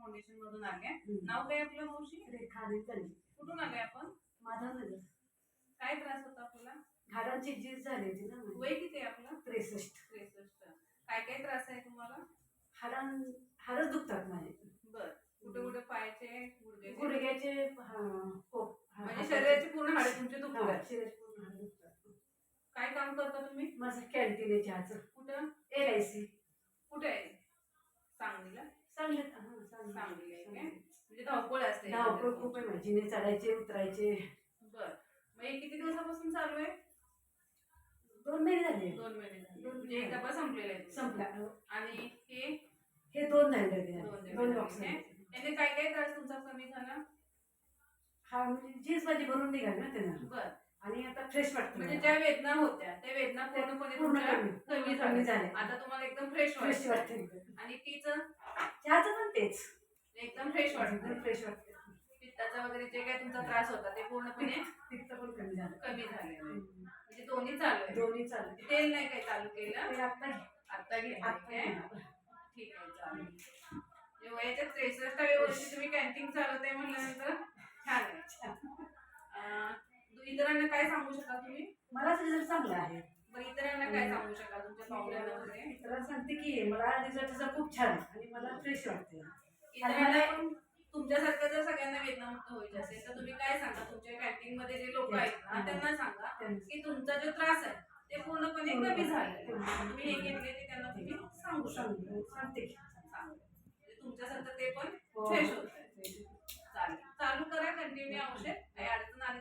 Foundation मधून आले. नाव काय आपलं मावशी? रेखा निकल. कुठून आले आपण? माधवनगर. काय त्रास होता आपल्याला? हाडांची झीज झाली होती ना. वय किती आहे आपलं? 63. काय काय त्रास आहे तुम्हाला? हाडच दुखतात माझे. बर. कुठे कुठे पायाचे, गुडघ्याचे म्हणजे शरीराची पूर्ण हाडे तुमची दुखतात? शरीराची पूर्ण हाडं दुखतात. काय काम करता तुम्ही? माझं कॅन्टीन आहे चहाचं. कुठं? LIC. कुठे आहे? सांगलीला? सांगलीला सांगलीला आहे काय? म्हणजे धावपळ असते? धावपळ खूप आहे माझी. चढायचे उतरायचे. बर. मग हे किती दिवसापासून चालू आहे? 2 महिने झाले. 2 महिने झाले. म्हणजे एक डबा संपलेला आहे? संपला. आणि हे 2 झाले. 2 बॉक्स. याने काय काय त्रास तुमचा कमी झाला? हा म्हणजे झीज माझी भरून निघाली ना त्यानं. बर. आणि आता फ्रेश वाटतं. म्हणजे ज्या वेदना होत्या त्या वेदना पूर्णपणे कमी झाल्या. आता तुम्हाला एकदम फ्रेश वाटते. आणि टीचं? चहाचं पण तेच. एकदम फ्रेश वाटतं. फ्रेश वाटते. पित्ताचा वगैरे जे काय तुमचा त्रास होता ते पूर्णपणे पित्त पण कमी झालं. म्हणजे दोन्ही चालू आहे? दोन्ही चालू. तेल नाही काय चालू केलं? ते आता घे. ठीक आहे, चालेल. म्हणजे वयाच्या 63व्या वर्षी तुम्ही कॅन्टीन चालवताय म्हटल्यानंतर छान आहे. इतरांना काय सांगू शकाल तुम्ही? मला रिझल्ट चांगला आहे. बरं, इतरांना काय सांगू शकाल तुमच्या पाहुण्यांना वगैरे? इतरांना सांगते की मला रिझल्ट खूप छान आणि मला फ्रेश वाटते. इतरांना पण तुमच्यासारखं जर सगळ्यांना वेदनामुक्त व्हायचे असेल तर तुम्ही काय सांगा? तुमच्या कॅन्टीन मध्ये जे लोक आहेत ना त्यांना सांगा की तुमचा जो त्रास आहे ते पूर्णपणे कमी झालाय. तुम्ही हे घेतले ते त्यांना तुम्ही सांगू सांगते. तुमच्यासारखं ते पण फ्रेश होत. चालेल, चालू करा कंटिन्यू औषध. काही अडचण आली